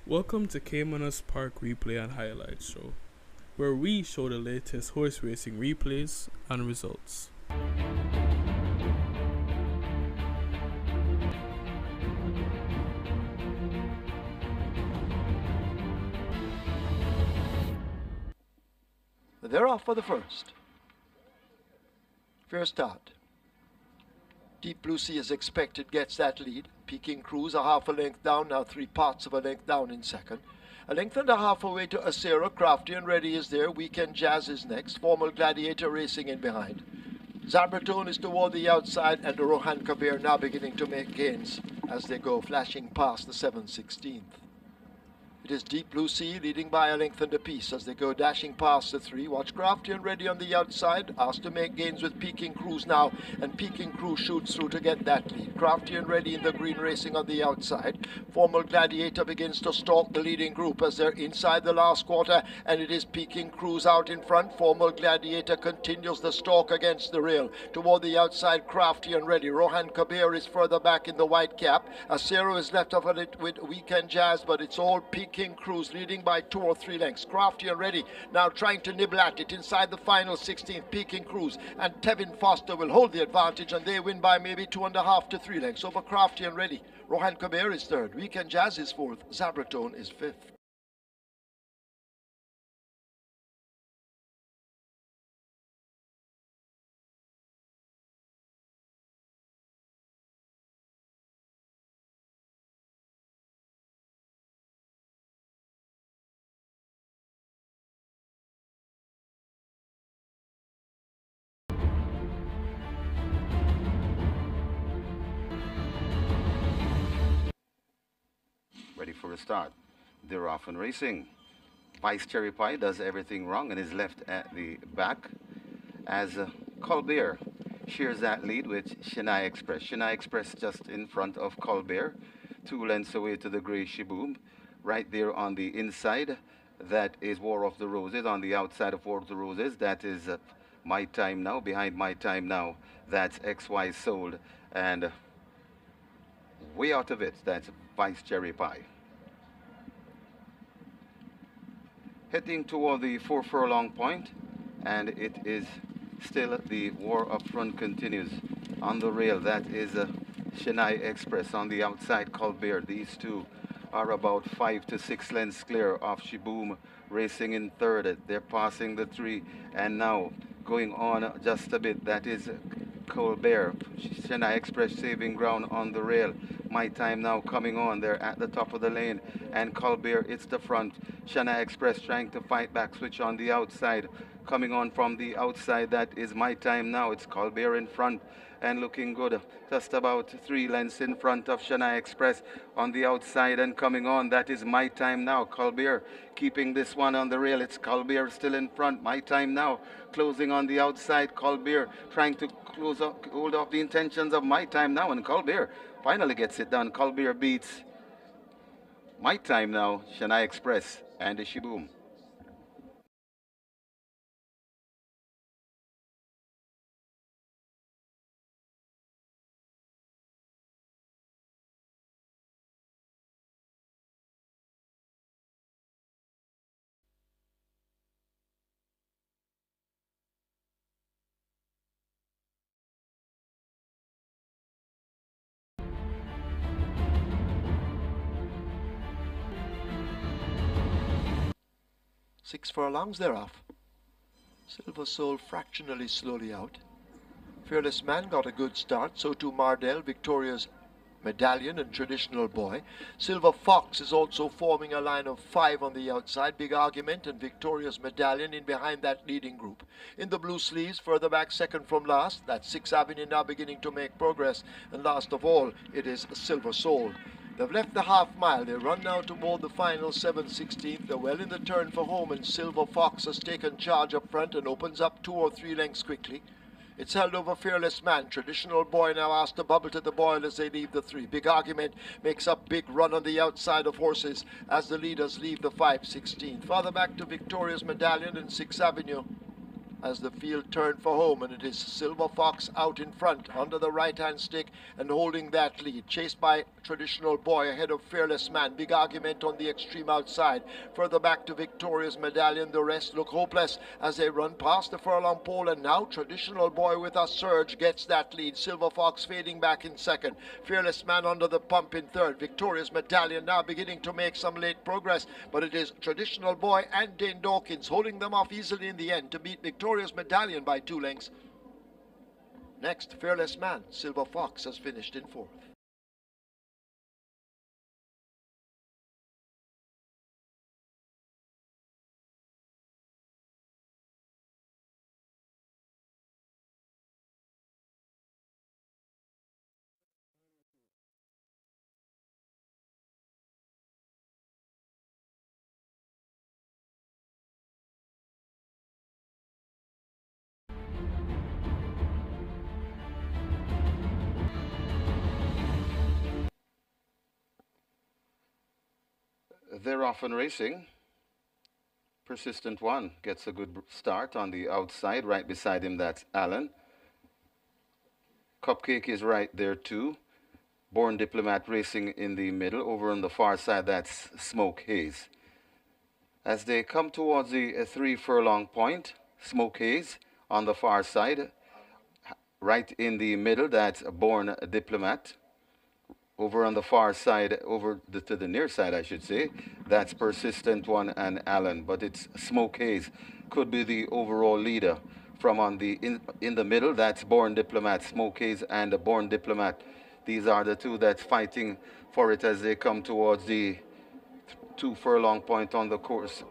Welcome to Caymanas Park Replay and Highlights Show, where we show the latest horse racing replays and results. They're off for the first. Fair start. Deep Blue Sea as expected gets that lead. Peking Cruise a half a length down, now 3/4 of a length down in second. A length and a half away to Acera. Crafty and Ready is there. Weekend Jazz is next. Formal Gladiator racing in behind. Zabratone is toward the outside, and the Rohan Kabir now beginning to make gains as they go, flashing past the 7/16. It is Deep Blue Sea leading by a length and a piece as they go dashing past the 3. Watch Crafty and Ready on the outside. Asked to make gains with Peking Cruise now, and Peking Cruise shoots through to get that lead. Crafty and Ready in the green racing on the outside. Formal Gladiator begins to stalk the leading group as they're inside the last quarter, and it is Peking Cruise out in front. Formal Gladiator continues the stalk against the rail. Toward the outside, Crafty and Ready. Rohan Kabir is further back in the white cap. Acero is left of it with Weekend Jazz, but it's all Peking Cruise leading by 2 or 3 lengths. Crafty and Ready now trying to nibble at it inside the final 16th. Peking Cruise and Tevin Foster will hold the advantage, and they win by maybe 2.5 to 3 lengths over Crafty and Ready. Rohan Kabir is third. Weekend Jazz is fourth. Zabratone is fifth. Ready for a start. They're off and racing. Vice Cherry Pie does everything wrong and is left at the back as Colbert shares that lead with Chennai Express. Chennai Express just in front of Colbert, 2 lengths away to the Grey Shiboom. Right there on the inside, that is War of the Roses. On the outside of War of the Roses, that is My Time Now. Behind My Time Now, that's XY Sold. And way out of it, that's Vice Cherry Pie. Heading toward the 4 furlong point, and it is still the war up front continues. On the rail, that is Chennai Express. On the outside, Colbert. These two are about 5 to 6 lengths clear of Shiboom racing in third. They're passing the 3, and now going on just a bit, that is Colbert. Chennai Express saving ground on the rail. My Time Now coming on. They're at the top of the lane, and Colbert, it's the front. Chennai Express trying to fight back, switch on the outside. Coming on from the outside, that is My Time Now. It's Colbert in front and looking good. Just about 3 lengths in front of Chennai Express on the outside, and coming on, that is My Time Now. Colbert keeping this one on the rail. It's Colbert still in front. My Time Now closing on the outside. Colbert trying to hold off the intentions of My Time Now, and Colbert finally gets it done. Colbert beats My Time Now, Chennai Express, and the Shiboom. Six furlongs they're off. Silver Soul fractionally slowly out. Fearless Man got a good start, so too Mardell, Victoria's Medallion and Traditional Boy. Silver Fox is also forming a line of 5 on the outside. Big Argument and Victoria's Medallion in behind that leading group. In the blue sleeves, further back, second from last, that's 6th Avenue now beginning to make progress. And last of all, it is Silver Soul. They've left the half mile. They run now toward the final 7/16. They're well in the turn for home, and Silver Fox has taken charge up front and opens up 2 or 3 lengths quickly. It's held over Fearless Man. Traditional Boy now asked to bubble to the boil as they leave the 3. Big Argument makes a big run on the outside of horses as the leaders leave the 5/16. Farther back to Victoria's Medallion and 6th Avenue. as the field turned for home, and it is Silver Fox out in front under the right-hand stick and holding that lead, chased by Traditional Boy ahead of Fearless Man. Big argument on the extreme outside. Further back to Victoria's Medallion. The rest look hopeless as they run past the furlong pole, and now Traditional Boy with a surge gets that lead. Silver Fox fading back in second. Fearless Man under the pump in third. Victoria's Medallion now beginning to make some late progress, but it is Traditional Boy and Dane Dawkins holding them off easily in the end to beat Victoria's Medallion by 2 lengths. Next, Fearless Man. Silver Fox has finished in fourth. They're off and racing. Persistent One gets a good start on the outside. Right beside him, that's Allen. Cupcake is right there too. Born Diplomat racing in the middle. Over on the far side, that's Smoke Haze. As they come towards the 3 furlong point, Smoke Haze on the far side. Right in the middle, that's Born Diplomat. Over on the far side, to the near side, I should say, that's Persistent One and Allen. But it's Smoke Haze could be the overall leader. From on the in the middle, that's Born Diplomat, Smoke Haze and Born Diplomat. These are the two that's fighting for it as they come towards the 2 furlong point on the course,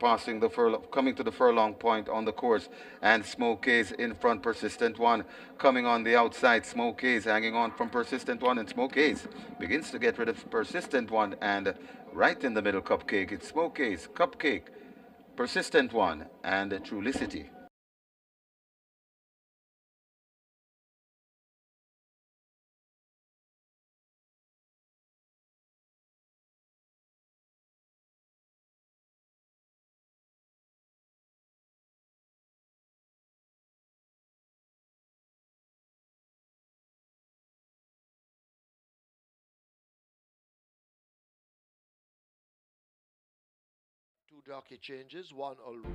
coming to the furlong point on the course, and Smoke Haze in front. Persistent One coming on the outside. Smoke Haze hanging on from Persistent One, and Smoke Haze begins to get rid of Persistent One, and right in the middle, Cupcake. It's Smoke Haze, Cupcake, Persistent One, and Trulicity. Two jockey changes, one already.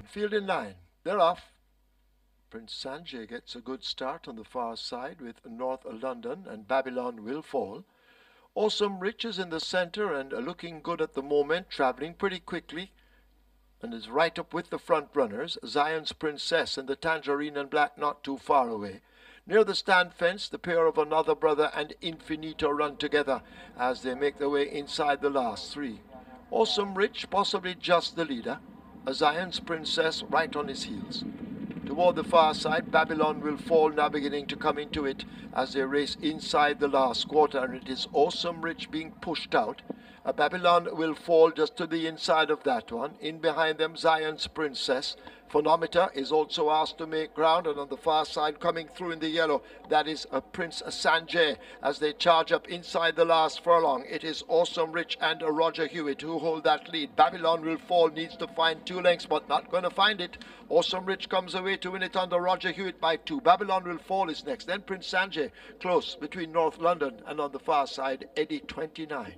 Field in 9. They're off. Prince Sanjay gets a good start on the far side with North London and Babylon Will Fall. Awesome Rich is in the center and looking good at the moment, traveling pretty quickly, and is right up with the front runners. Zion's Princess and the Tangerine and Black not too far away. Near the stand fence, the pair of Another Brother and Infinito run together as they make their way inside the last 3. Awesome Rich possibly just the leader. Zion's Princess right on his heels. Toward the far side, Babylon Will Fall now beginning to come into it as they race inside the last quarter, and it is Awesome Rich being pushed out. Babylon Will Fall just to the inside of that one. In behind them, Zion's Princess. Phonometer is also asked to make ground, and on the far side coming through in the yellow, that is Prince Sanjay as they charge up inside the last furlong. It is Awesome Rich and Roger Hewitt who hold that lead. Babylon Will Fall needs to find 2 lengths, but not going to find it. Awesome Rich comes away to win it under Roger Hewitt by 2. Babylon Will Fall is next. Then Prince Sanjay close between North London and on the far side, Eddie 29.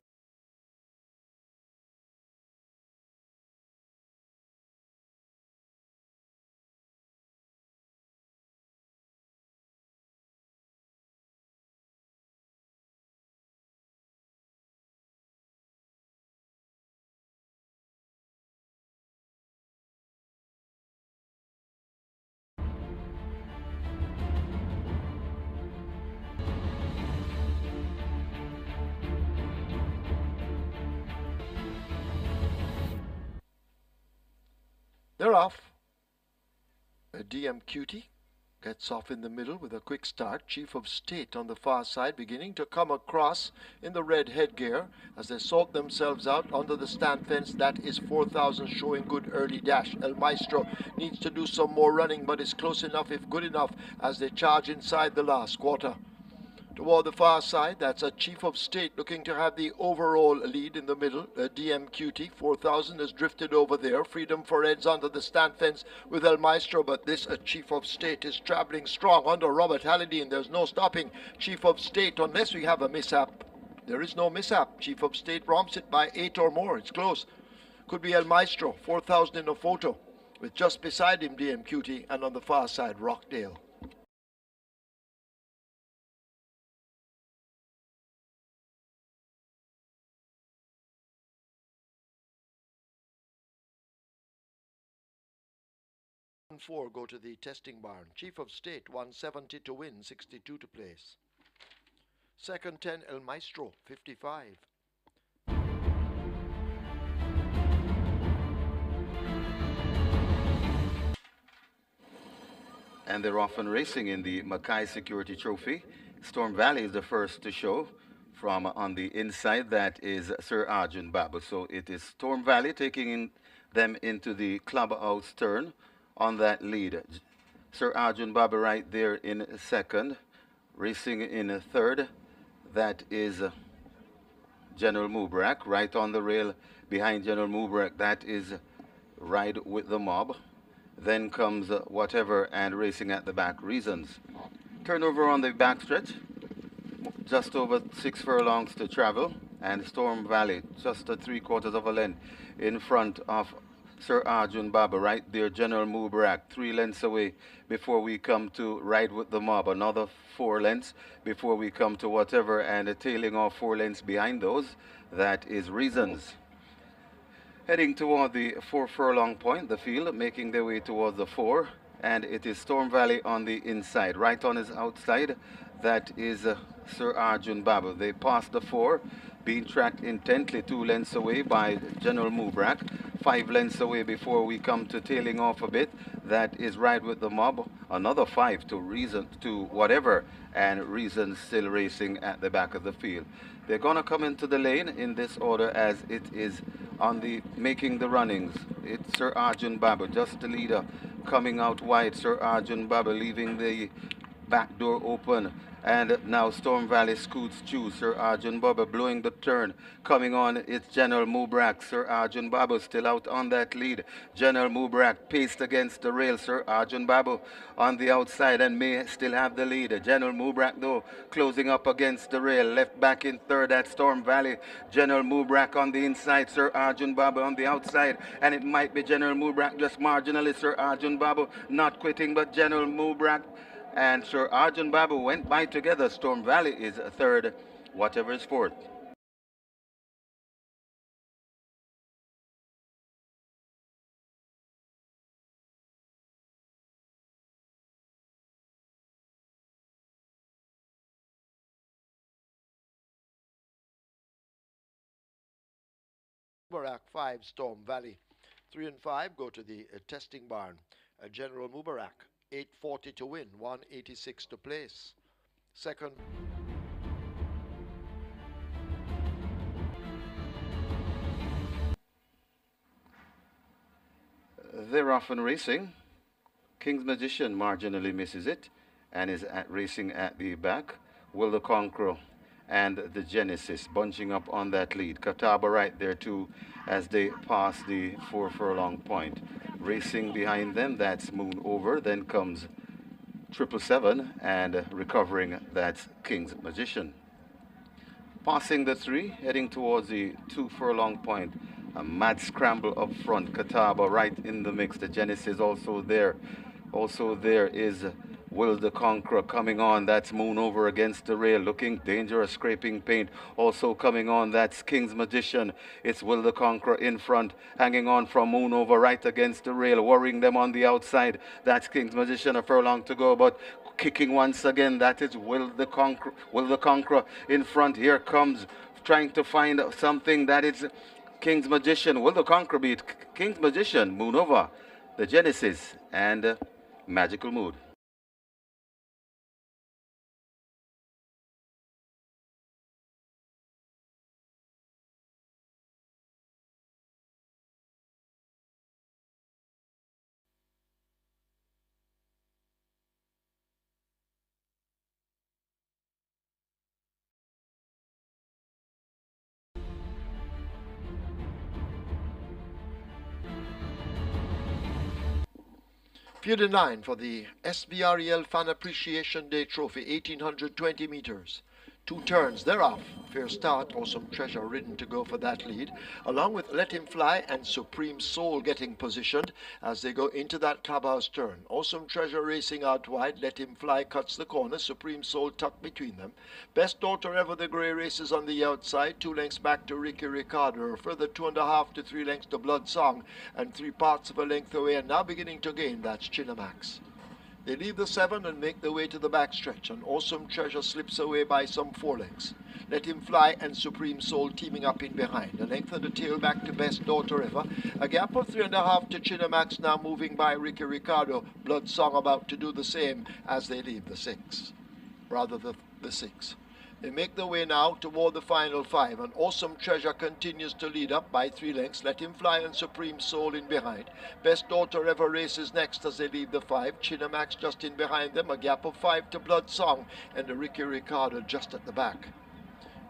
They're off. A DM Cutie gets off in the middle with a quick start. Chief of State on the far side beginning to come across in the red headgear as they sort themselves out under the stand fence. That is 4,000 showing good early dash. El Maestro needs to do some more running but is close enough if good enough as they charge inside the last quarter. Toward the far side, that's a Chief of State looking to have the overall lead in the middle. DMQT 4000 has drifted over there. Freedom for Eds under the stand fence with El Maestro, but this Chief of State is traveling strong under Robert Hallidine. There's no stopping Chief of State unless we have a mishap. There is no mishap. Chief of State romps it by 8 or more. It's close. Could be El Maestro, 4000 in a photo, with just beside him DMQT, and on the far side Rockdale. Four go to the testing barn. Chief of State 170 to win, 62 to place. Second 10 El Maestro 55. And they're off and racing in the Mackay Security Trophy. Storm Valley is the first to show. From on the inside, that is Sir Arjun Babu. So it is Storm Valley taking them into the clubhouse turn on that lead. Sir Arjun Babu right there in second. Racing in third, that is General Mubrak. Right on the rail behind General Mubrak, that is Ride with the Mob. Then comes Whatever and racing at the back, Reasons. Turnover on the backstretch, just over 6 furlongs to travel, and Storm Valley just a 3/4 of a length in front of Sir Arjun Babu. Right there, General Mubrak 3 lengths away before we come to Ride with the Mob. Another 4 lengths before we come to Whatever, and tailing off 4 lengths behind those, that is Reasons. Heading toward the 4 furlong point, the field making their way towards the 4, and it is Storm Valley on the inside. Right on his outside, that is Sir Arjun Babu. They passed the 4, being tracked intently 2 lengths away by General Mubrak. 5 lengths away before we come to tailing off a bit, that is Ride with the Mob. Another 5 to Reason, to Whatever, and Reason still racing at the back of the field. They're going to come into the lane in this order as it is on the making the runnings. It's Sir Arjun Babu, just the leader, coming out wide. Sir Arjun Babu leaving the back door open. And now Storm Valley scoots through. Sir Arjun Babu blowing the turn. Coming on, it's General Mubrak. Sir Arjun Babu still out on that lead. General Mubrak paced against the rail. Sir Arjun Babu on the outside and may still have the lead. General Mubrak, though, closing up against the rail. Left back in third at Storm Valley. General Mubrak on the inside. Sir Arjun Babu on the outside. And it might be General Mubrak just marginally. Sir Arjun Babu not quitting, but General Mubrak and Sir Arjun Babu went by together. Storm Valley is third, Whatever is fourth. Mubarak 5, Storm Valley. 3 and 5 go to the testing barn. General Mubarak 840 to win, 186 to place. Second. They're off and racing. King's Magician marginally misses it and is racing at the back. Will the Conqueror and the Genesis bunching up on that lead. Catawba right there too as they pass the 4 furlong point. Racing behind them, that's Moon Over. Then comes 777 and recovering, that's King's Magician. Passing the 3, heading towards the 2 furlong point. A mad scramble up front. Catawba right in the mix. The Genesis also there. Also there is Will the Conqueror coming on. That's Moon Over against the rail. Looking dangerous, scraping paint. Also coming on. That's King's Magician. It's Will the Conqueror in front. Hanging on from Moon Over right against the rail. Worrying them on the outside. That's King's Magician. A furlong to go. But kicking once again. That is Will the Conqueror. Will the Conqueror in front. Here comes trying to find something. That is King's Magician. Will the Conqueror beat King's Magician? Moon Over, the Genesis, and Magical Mood. Field in line for the SBREL Fan Appreciation Day Trophy, 1820 meters. 2 turns thereof. Fair Start, Awesome Treasure ridden to go for that lead, along with Let Him Fly and Supreme Soul getting positioned as they go into that clubhouse turn. Awesome Treasure racing out wide. Let Him Fly cuts the corner. Supreme Soul tucked between them. Best Daughter Ever, the grey races on the outside. 2 lengths back to Ricky Ricardo. A further 2.5 to 3 lengths to Blood Song, and 3 parts of a length away and now beginning to gain. That's Chinamax. They leave the 7 and make their way to the backstretch, and Awesome Treasure slips away by some 4 lengths. Let Him Fly and Supreme Soul teaming up in behind. A length of the tail back to Best Daughter Ever. A gap of 3.5 to Chinamax now moving by Ricky Ricardo. Blood Song about to do the same as they leave the 6. Rather the 6. They make their way now toward the final 5, and Awesome Treasure continues to lead up by 3 lengths. Let Him Fly and Supreme Soul in behind. Best Daughter Ever races next as they leave the 5. Chinamax just in behind them, a gap of 5 to Blood Song, and a Ricky Ricardo just at the back.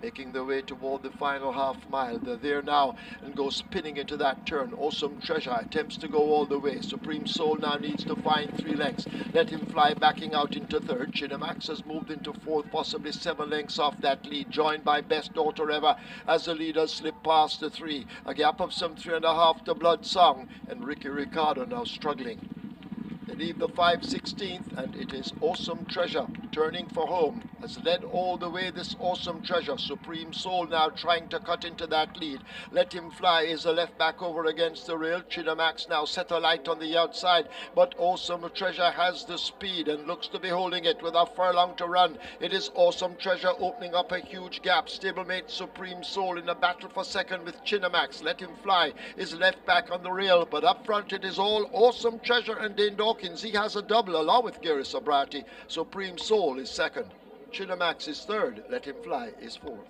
Making their way toward the final half mile. They're there now and go spinning into that turn. Awesome Treasure attempts to go all the way. Supreme Soul now needs to find 3 lengths. Let Him Fly backing out into 3rd. Chinamax has moved into 4th, possibly 7 lengths off that lead, joined by Best Daughter Ever as the leaders slip past the 3. A gap of some 3.5 to Blood Song, and Ricky Ricardo now struggling. They leave the 5/16th, and it is Awesome Treasure turning for home. Has led all the way, this Awesome Treasure. Supreme Soul now trying to cut into that lead. Let Him Fly is a left back over against the rail. Chinamax now set a light on the outside, but Awesome Treasure has the speed and looks to be holding it with a furlong to run. It is Awesome Treasure opening up a huge gap. Stablemate Supreme Soul in a battle for second with Chinamax. Let Him Fly is left back on the rail, but up front it is all Awesome Treasure and Dane Dawkins. He has a double along with Gary Sobrati. Supreme Soul is second. Chinamax is 3rd. Let Him Fly is 4th.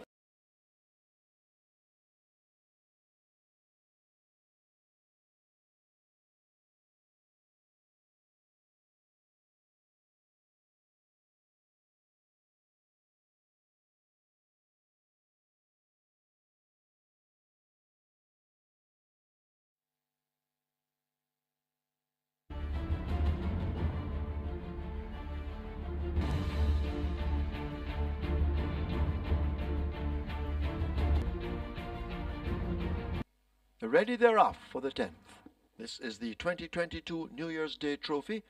They're ready, they're off for the 10th. This is the 2022 New Year's Day Trophy,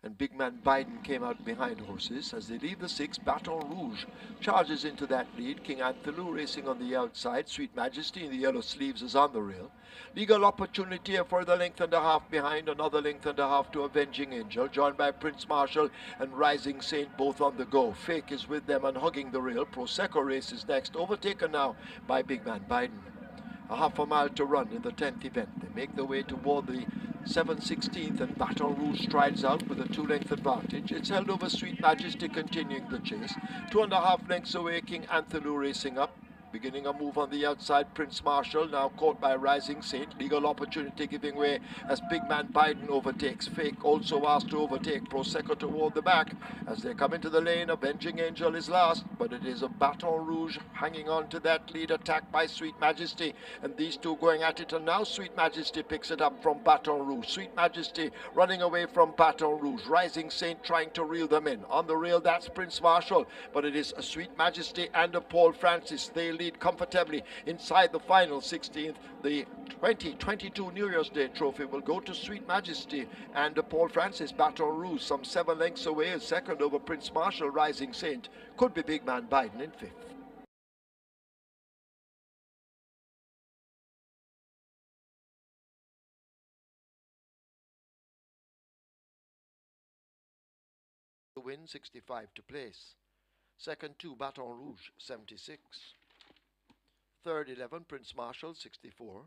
and big man Biden came out behind horses. As they leave the 6, Baton Rouge charges into that lead. King Anthelou racing on the outside. Sweet Majesty in the yellow sleeves is on the rail. Legal Opportunity a further length and a half behind. Another length and a half to Avenging Angel, joined by Prince Marshall and Rising Saint, both on the go. Fake is with them and hugging the rail. Prosecco races next, overtaken now by big man Biden. A half a mile to run in the 10th event. They make their way toward the 7/16th, and Baton Rouge strides out with a 2-length advantage. It's held over Sweet Majesty continuing the chase. 2.5 lengths away, King Anthelou racing up. Beginning a move on the outside, Prince Marshall now caught by Rising Saint. Legal Opportunity giving way as big man Biden overtakes. Fake also asked to overtake Prosecco toward the back. As they come into the lane, Avenging Angel is last, but it is a Baton Rouge hanging on to that lead, attacked by Sweet Majesty, and these two going at it, and now Sweet Majesty picks it up from Baton Rouge. Sweet Majesty running away from Baton Rouge. Rising Saint trying to reel them in. On the rail, that's Prince Marshall, but it is a Sweet Majesty and a Paul Francis. They lead comfortably inside the final 16th. The 2022 New Year's Day Trophy will go to Sweet Majesty and Paul Francis. Baton Rouge some 7 lengths away is second over Prince Marshall. Rising Saint could be big man Biden in 5th. The win 65 to place. Second 2 Baton Rouge 76. Third 11 Prince Marshall 64.